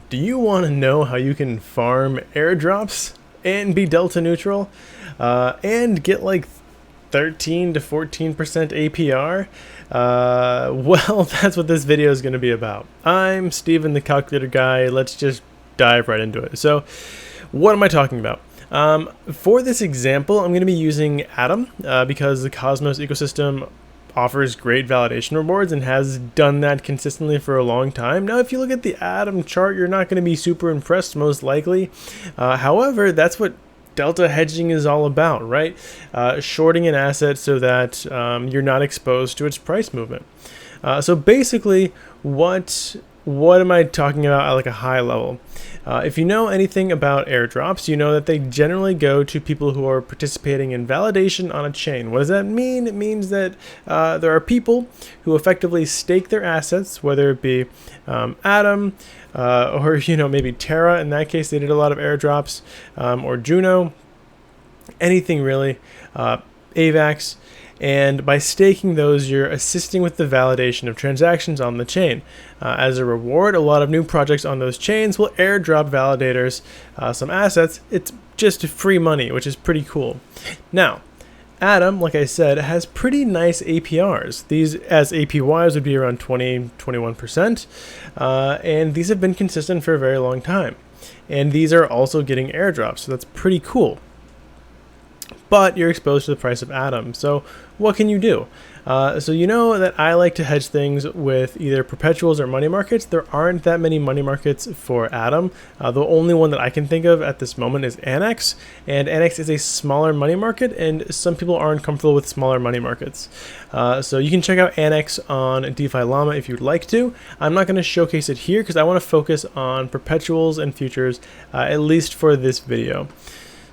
Do you want to know how you can farm airdrops and be delta neutral and get like 13 to 14% APR? Well, that's what this video is going to be about. I'm Steven, the calculator guy. Let's just dive right into it. So what am I talking about? For this example, I'm going to be using Atom because the Cosmos ecosystem offers great validation rewards and has done that consistently for a long time. Now, if you look at the Atom chart, you're not going to be super impressed, most likely. However, that's what delta hedging is all about, right? Shorting an asset so that you're not exposed to its price movement. So basically, what am I talking about at like a high level? If you know anything about airdrops, you know that they generally go to people who are participating in validation on a chain. What does that mean? It means that there are people who effectively stake their assets, whether it be Atom or maybe Terra. In that case, they did a lot of airdrops, or Juno, anything really, AVAX. And by staking those, you're assisting with the validation of transactions on the chain. As a reward, a lot of new projects on those chains will airdrop validators some assets. It's just free money, which is pretty cool. Now, Atom, like I said, has pretty nice APRs. These as APYs would be around 20-21%, and these have been consistent for a very long time. And these are also getting airdrops, so that's pretty cool. But you're exposed to the price of Atom. So what can you do? So you know that I like to hedge things with either perpetuals or money markets. There aren't that many money markets for Atom. The only one that I can think of at this moment is Annex, and Annex is a smaller money market, and some people aren't comfortable with smaller money markets. So you can check out Annex on DeFi Llama if you'd like to. I'm not going to showcase it here because I want to focus on perpetuals and futures, at least for this video.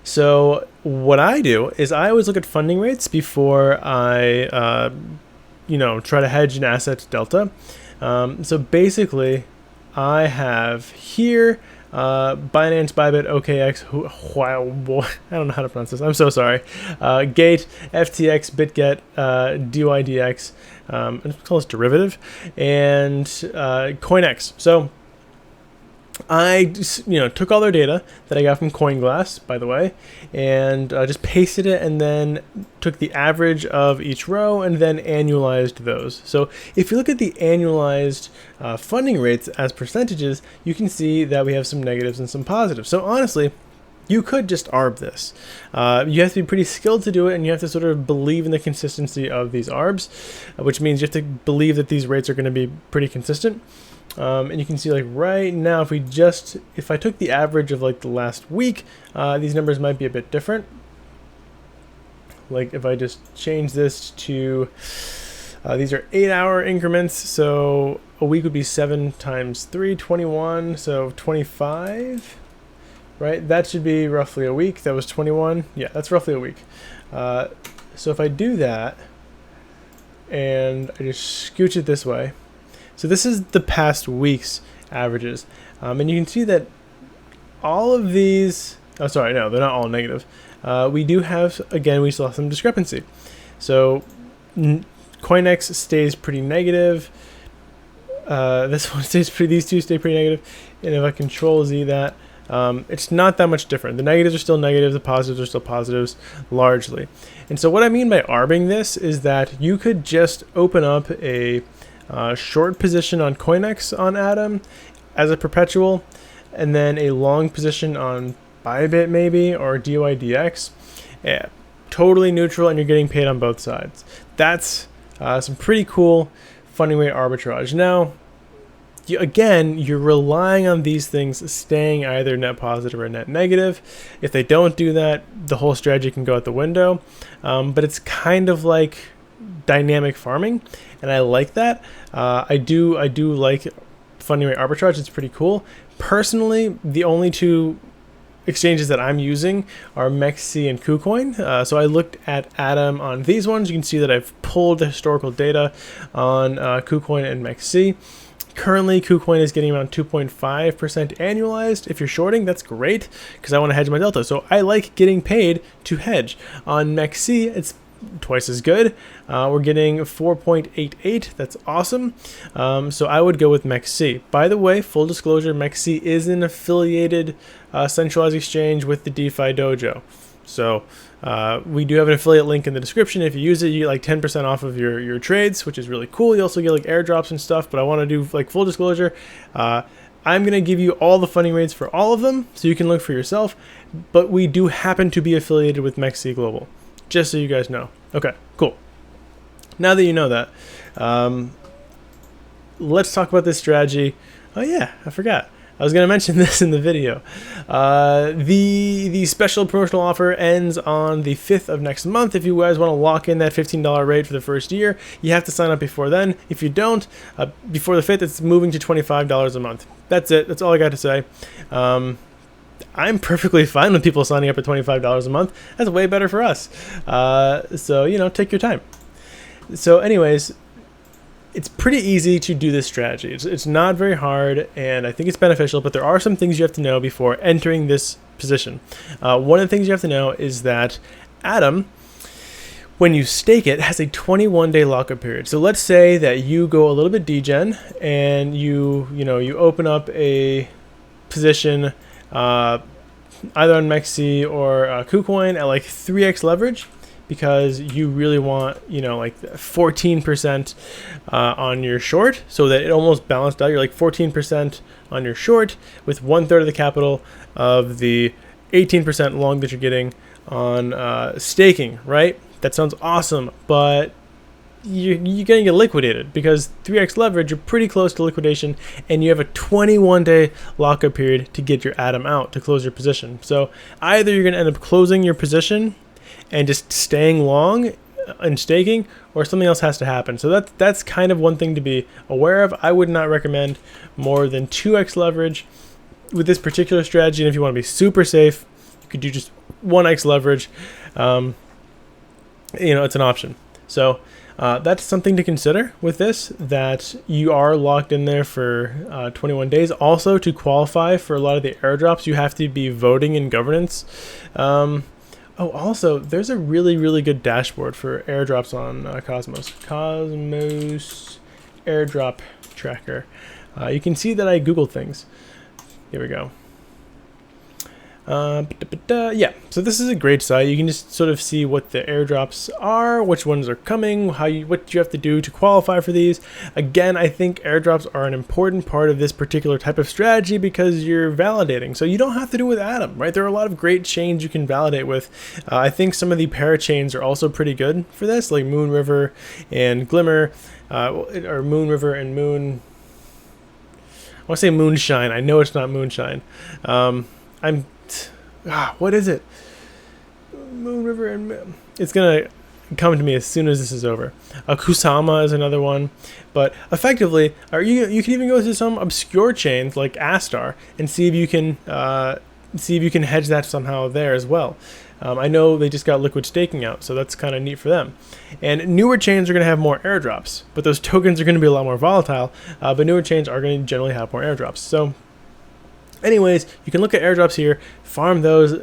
So what I do is I always look at funding rates before I, try to hedge an asset delta. So basically, I have here Binance, Bybit, OKX, I don't know how to pronounce this. I'm so sorry. Gate, FTX, BitGet, DYDX, let's call this derivative, and CoinX. So I just, took all their data that I got from CoinGlass, by the way, and just pasted it and then took the average of each row and then annualized those. So if you look at the annualized funding rates as percentages, you can see that we have some negatives and some positives. So honestly, you could just ARB this. You have to be pretty skilled to do it, and you have to sort of believe in the consistency of these ARBs, which means you have to believe that these rates are going to be pretty consistent. And you can see like right now, if I took the average of like the last week, these numbers might be a bit different. Like if I just change this to, these are 8-hour increments. So a week would be 7 times 3, 21. So 25, right? That should be roughly a week. That was 21. Yeah, that's roughly a week. So if I do that and I just scooch it this way, so this is the past week's averages. And you can see that all of these, oh, sorry, no, they're not all negative. We do have, again, we still have some discrepancy. So CoinX stays pretty negative. This one these two stay pretty negative. And if I control Z that, it's not that much different. The negatives are still negatives, the positives are still positives, largely. And so what I mean by ARBing this is that you could just open up a short position on CoinX on Atom as a perpetual, and then a long position on Bybit maybe, or DYDX. Yeah, totally neutral, and you're getting paid on both sides. That's some pretty cool funding rate arbitrage. Now, you're relying on these things staying either net positive or net negative. If they don't do that, the whole strategy can go out the window. But it's kind of like dynamic farming, and I like that. I do like funding rate arbitrage. It's pretty cool. Personally, the only two exchanges that I'm using are MEXC and KuCoin. So I looked at Atom on these ones. You can see that I've pulled the historical data on KuCoin and MEXC. Currently, KuCoin is getting around 2.5% annualized. If you're shorting, that's great because I want to hedge my delta. So I like getting paid to hedge. On MEXC, it's twice as good. We're getting 4.88. That's awesome. So I would go with MEXC. By the way, full disclosure, MEXC is an affiliated centralized exchange with the DeFi Dojo. So we do have an affiliate link in the description. If you use it, you get like 10% off of your trades, which is really cool. You also get like airdrops and stuff, but I want to do like full disclosure. I'm going to give you all the funding rates for all of them so you can look for yourself, but we do happen to be affiliated with MEXC Global, just so you guys know. Okay, cool. Now that you know that, let's talk about this strategy. Oh yeah, I forgot. I was going to mention this in the video. The special promotional offer ends on the 5th of next month. If you guys want to lock in that $15 rate for the first year, you have to sign up before then. If you don't, before the 5th, it's moving to $25 a month. That's it. That's all I got to say. I'm perfectly fine with people signing up at $25 a month. That's way better for us. So, you know, take your time. So anyways, it's pretty easy to do this strategy. It's not very hard, and I think it's beneficial, but there are some things you have to know before entering this position. One of the things you have to know is that Atom, when you stake it, has a 21-day lockup period. So let's say that you go a little bit degen and you open up a position either on MEXC or KuCoin at like 3x leverage, because you really want, like 14% on your short, so that it almost balanced out. You're like 14% on your short with 1/3 of the capital of the 18% long that you're getting on staking, right? That sounds awesome, but you're going to get liquidated because 3x leverage, you're pretty close to liquidation, and you have a 21-day lockup period to get your Atom out, to close your position. So either you're going to end up closing your position and just staying long and staking, or something else has to happen. So that's kind of one thing to be aware of. I would not recommend more than 2x leverage with this particular strategy, and if you want to be super safe, you could do just 1x leverage. It's an option. So that's something to consider with this, that you are locked in there for 21 days. Also, to qualify for a lot of the airdrops, you have to be voting in governance. Also, there's a really, really good dashboard for airdrops on Cosmos. Cosmos airdrop tracker. You can see that I Googled things. Here we go. Yeah, so this is a great site. You can just sort of see what the airdrops are, which ones are coming, what you have to do to qualify for these. Again, I think airdrops are an important part of this particular type of strategy because you're validating. So you don't have to do it with Atom, right? There are a lot of great chains you can validate with. I think some of the parachains are also pretty good for this, like Moon River and Glimmer, or Moon River and Moon. I want to say Moonshine. I know it's not Moonshine. What is it? Moon River and it's gonna come to me as soon as this is over. Kusama is another one, but effectively, you can even go to some obscure chains like Astar and see if you can hedge that somehow there as well. I know they just got liquid staking out, so that's kind of neat for them. And newer chains are going to have more airdrops, but those tokens are going to be a lot more volatile. But newer chains are going to generally have more airdrops. So anyways, you can look at airdrops here, farm those,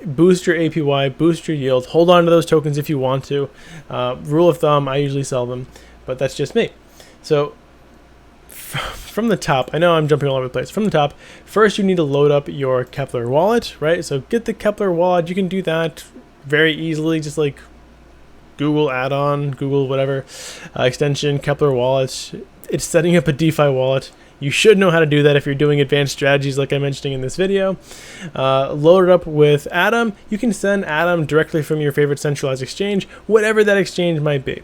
boost your APY, boost your yield, hold on to those tokens if you want to. Rule of thumb, I usually sell them, but that's just me. So from the top, I know I'm jumping all over the place. From the top, first you need to load up your Kepler wallet, right? So get the Kepler wallet. You can do that very easily, just like Google add-on, Google whatever extension, Kepler wallet. It's setting up a DeFi wallet. You should know how to do that if you're doing advanced strategies like I'm mentioning in this video. Load it up with Atom. You can send Atom directly from your favorite centralized exchange, whatever that exchange might be.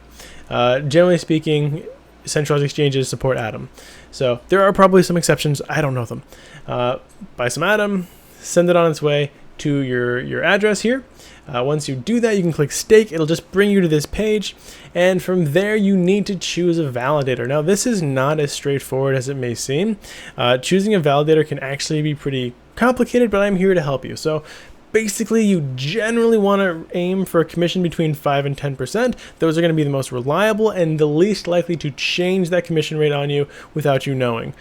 Generally speaking, centralized exchanges support Atom. So there are probably some exceptions. I don't know them. Buy some Atom, send it on its way to your address here. Once you do that, you can click stake. It'll just bring you to this page, and from there you need to choose a validator. Now this is not as straightforward as it may seem. Choosing a validator can actually be pretty complicated, but I'm here to help you. So Basically, you generally want to aim for a commission between 5 and 10%. Those are going to be the most reliable and the least likely to change that commission rate on you without you knowing,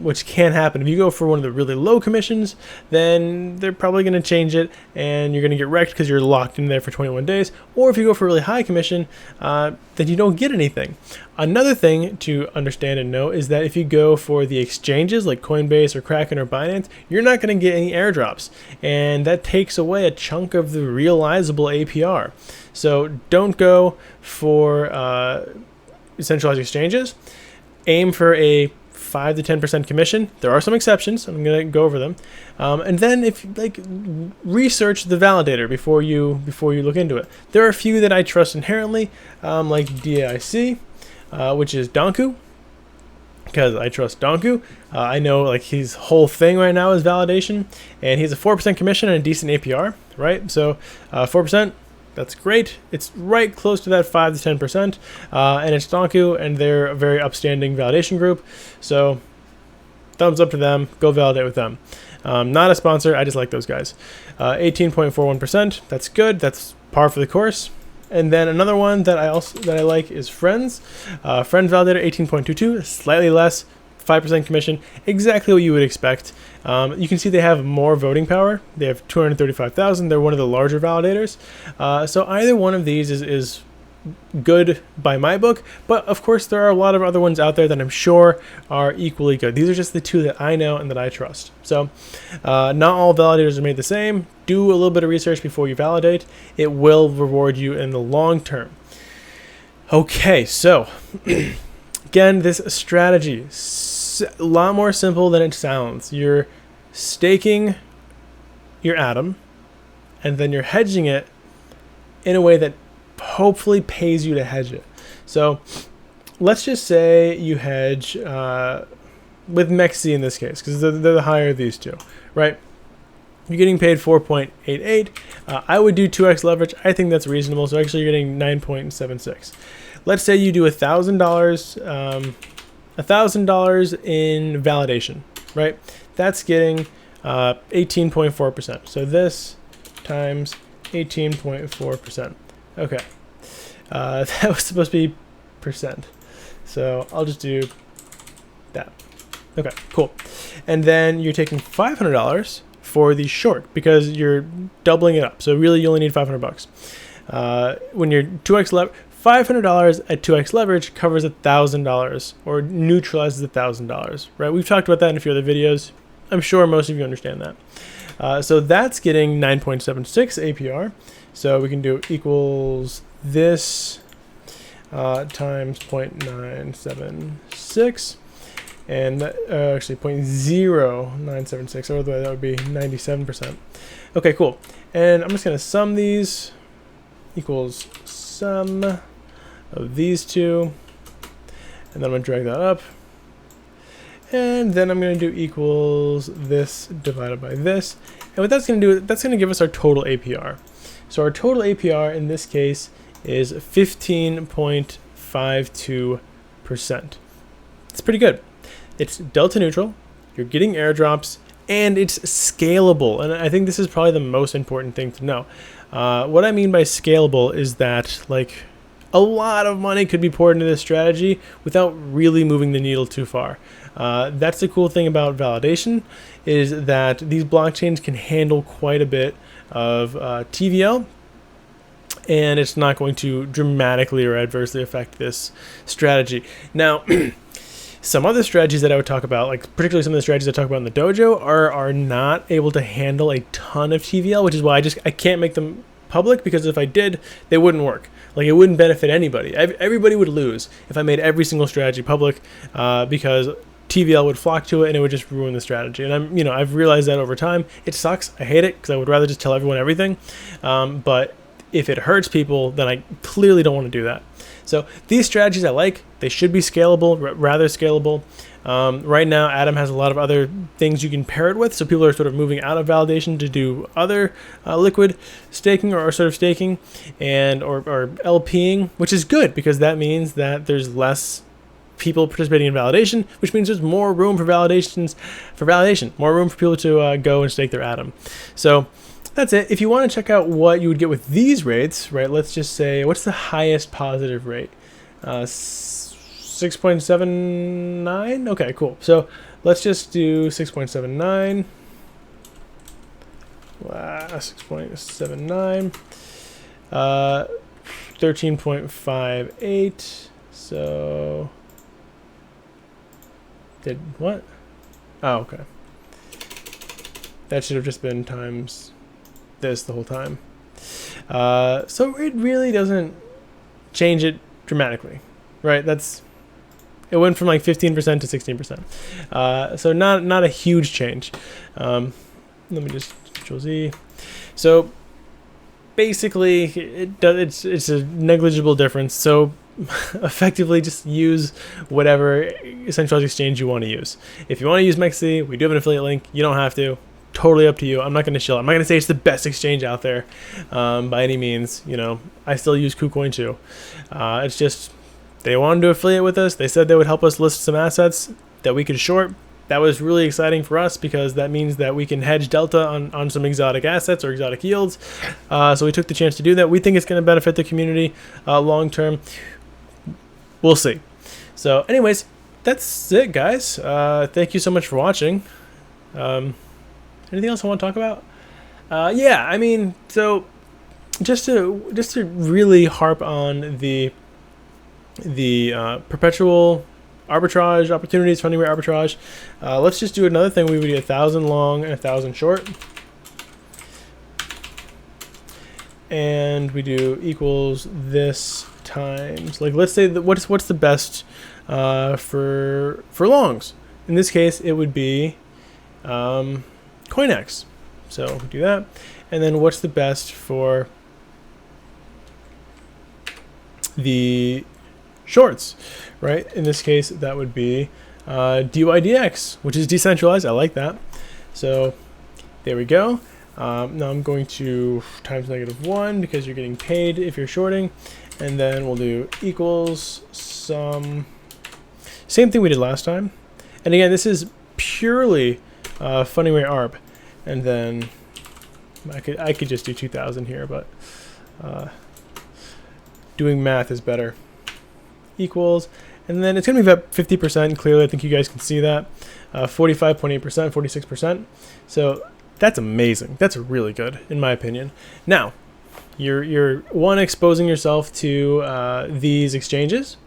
which can happen. If you go for one of the really low commissions, then they're probably going to change it and you're going to get wrecked because you're locked in there for 21 days. Or if you go for a really high commission, then you don't get anything. Another thing to understand and know is that if you go for the exchanges like Coinbase or Kraken or Binance, you're not going to get any airdrops, and that takes away a chunk of the realizable APR. So don't go for centralized exchanges. Aim for a 5 to 10% commission. There are some exceptions. I'm going to go over them. And then if research the validator before you look into it. There are a few that I trust inherently, like DAIC, which is Donku, because I trust Donku. I know his whole thing right now is validation, and he's a 4% commission and a decent APR, right? So 4%, that's great. It's right close to that 5 to 10%, and it's Donku, and they're a very upstanding validation group. So thumbs up to them. Go validate with them. Not a sponsor. I just like those guys. 18.41%. That's good. That's par for the course. And then another one that I like is Friends. Friends Validator 18.22, slightly less, 5% commission, exactly what you would expect. You can see they have more voting power. They have 235,000. They're one of the larger validators. So either one of these is good by my book, but of course there are a lot of other ones out there that I'm sure are equally good. These are just the two that I know and that I trust. So not all validators are made the same. Do a little bit of research before you validate. It will reward you in the long term. Okay, so again, this strategy is a lot more simple than it sounds. You're staking your Atom, and then you're hedging it in a way that hopefully pays you to hedge it. So let's just say you hedge with MEXC in this case, because they're the higher of these two, right? You're getting paid 4.88. I would do 2x leverage. I think that's reasonable. So actually you're getting 9.76. Let's say you do $1,000 in validation, right? That's getting 18.4%. So this times 18.4%. Okay, that was supposed to be percent, so I'll just do that. Okay, cool. And then you're taking $500 for the short because you're doubling it up. So really, you only need $500. When you're 2x leverage, $500 at 2x leverage covers $1,000 or neutralizes $1,000. Right? We've talked about that in a few other videos. I'm sure most of you understand that. So that's getting 9.76 APR. So we can do equals this times 0.976, and actually 0.0976, or that would be 97%. Okay, cool. And I'm just going to sum these, equals sum of these two, and then I'm going to drag that up. And then I'm going to do equals this divided by this. And what that's going to do, that's going to give us our total APR. So our total APR in this case is 15.52%. It's pretty good. It's delta neutral, you're getting airdrops, and it's scalable. And I think this is probably the most important thing to know. What I mean by scalable is that a lot of money could be poured into this strategy without really moving the needle too far. That's the cool thing about validation, is that these blockchains can handle quite a bit of TVL, and it's not going to dramatically or adversely affect this strategy. Now, some other strategies that I would talk about, particularly some of the strategies I talk about in the dojo, are not able to handle a ton of TVL, which is why I can't make them public, because if I did, they wouldn't work. It wouldn't benefit anybody. Everybody would lose if I made every single strategy public, because TVL would flock to it and it would just ruin the strategy. And I've realized that over time. It sucks. I hate it because I would rather just tell everyone everything. But if it hurts people, then I clearly don't want to do that. So these strategies I like. They should be scalable, rather scalable. Right now, Atom has a lot of other things you can pair it with. So people are sort of moving out of validation to do other liquid staking or sort of staking and or LPing, which is good because that means that there's less people participating in validation, which means there's more room for validation, more room for people to go and stake their Atom. So that's it. If you want to check out what you would get with these rates, right, let's just say, what's the highest positive rate? 6.79? Okay, cool. So let's just do 6.79. Wow, 6.79. 13.58. So did what? Oh, okay. That should have just been times this the whole time. So it really doesn't change it dramatically, right? It went from like 15% to 16%. So not a huge change. Let me just Control Z. So basically, it's a negligible difference. So effectively, just use whatever centralized exchange you want to use. If you want to use Mexi, we do have an affiliate link. You don't have to. Totally up to you. I'm not going to shill. I'm not going to say it's the best exchange out there by any means. You know, I still use KuCoin too. It's just they wanted to affiliate with us. They said they would help us list some assets that we could short. That was really exciting for us because that means that we can hedge delta on some exotic assets or exotic yields. So we took the chance to do that. We think it's going to benefit the community long term. We'll see. So anyways, that's it, guys. Thank you so much for watching. Anything else I want to talk about? Yeah, I mean, so just to really harp on the perpetual arbitrage opportunities, funding rate arbitrage. Let's just do another thing. We would do 1,000 long and 1,000 short, and we do equals this times, like, let's say that what's the best for longs. In this case, it would be CoinEx. So we do that, and then what's the best for the shorts, right? In this case, that would be DYDX, which is decentralized. I like that. So there we go. Now I'm going to times -1 because you're getting paid if you're shorting, and then we'll do equals some, same thing we did last time. And again, this is purely funding rate arb, and then I could just do 2,000 here, but doing math is better. Equals, and then it's gonna be about 50%. Clearly, I think you guys can see that. 45.8%, 46%. So that's amazing. That's really good, in my opinion. Now, you're one, exposing yourself to these exchanges.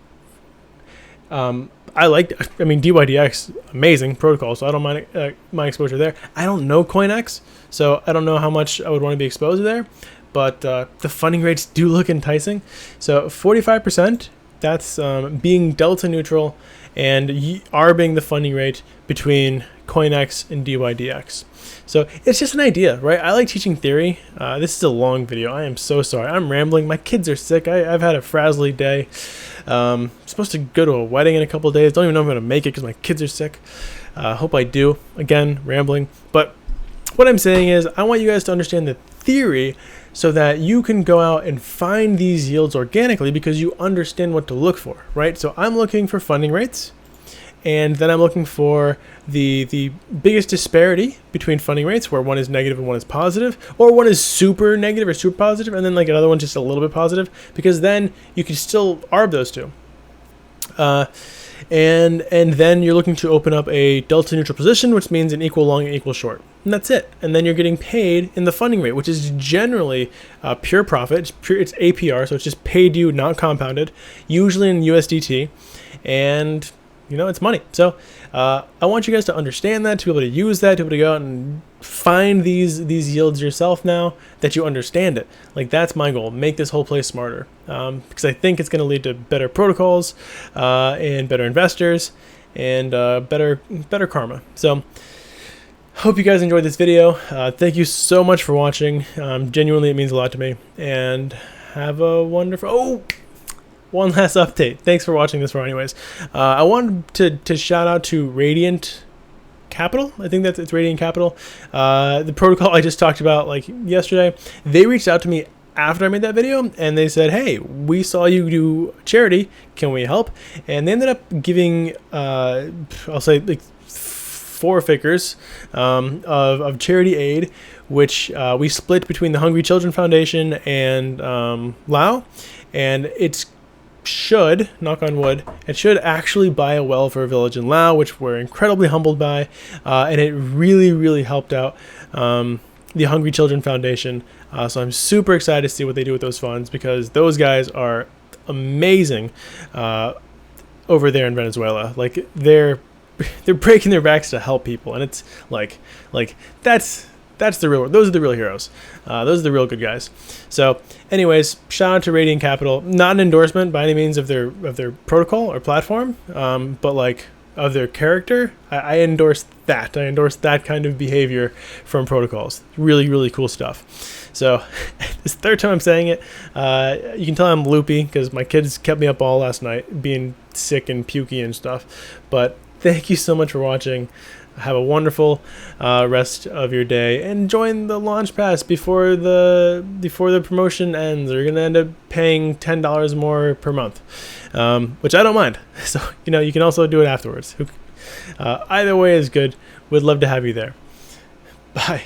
I mean, DYDX, amazing protocol, so I don't mind my exposure there. I don't know CoinEx, so I don't know how much I would want to be exposed there, but the funding rates do look enticing. So 45%, that's being delta neutral and arbing the funding rate between CoinEx and DYDX. So it's just an idea, right? I like teaching theory. This is a long video. I am so sorry. I'm rambling. My kids are sick. I've had a frazzly day. I'm supposed to go to a wedding in a couple of days. Don't even know if I'm going to make it because my kids are sick. Hope I do. Again, rambling. But what I'm saying is I want you guys to understand the theory so that you can go out and find these yields organically because you understand what to look for, right? So I'm looking for funding rates, and then I'm looking for the biggest disparity between funding rates, where one is negative and one is positive, or one is super negative or super positive, and then like another one's just a little bit positive, because then you can still arb those two. And then you're looking to open up a delta neutral position, which means an equal long and equal short. And that's it. And then you're getting paid in the funding rate, which is generally pure profit. It's APR, so it's just paid you, not compounded, usually in USDT. And, you know, it's money. So I want you guys to understand that, to be able to use that, to be able to go out and find these yields yourself now that you understand it. Like, that's my goal. Make this whole place smarter. Because I think it's going to lead to better protocols and better investors and better karma. So hope you guys enjoyed this video. Thank you so much for watching. Genuinely, it means a lot to me. And have a wonderful... one last update. Thanks for watching this far anyways. I wanted to shout out to Radiant Capital. I think it's Radiant Capital. The protocol I just talked about like yesterday. They reached out to me after I made that video, and they said, hey, we saw you do charity. Can we help? And they ended up giving, I'll say like 4 figures of charity aid, which we split between the Hungry Children Foundation and Lao, and it's should, knock on wood, it should actually buy a well for a village in Lao, which we're incredibly humbled by, and it really helped out the Hungry Children Foundation. So I'm super excited to see what they do with those funds, because those guys are amazing over there in Venezuela. Like they're breaking their backs to help people, and it's like that's the real. Those are the real heroes. Those are the real good guys. So, anyways, shout out to Radiant Capital. Not an endorsement by any means of their protocol or platform, but like of their character. I endorse that. I endorse that kind of behavior from protocols. Really cool stuff. So, this third time I'm saying it. You can tell I'm loopy because my kids kept me up all last night, being sick and pukey and stuff. But thank you so much for watching. Have a wonderful rest of your day, and join the launch pass before the promotion ends. You're gonna end up paying $10 more per month, which I don't mind. So you can also do it afterwards. Either way is good. We'd love to have you there. Bye.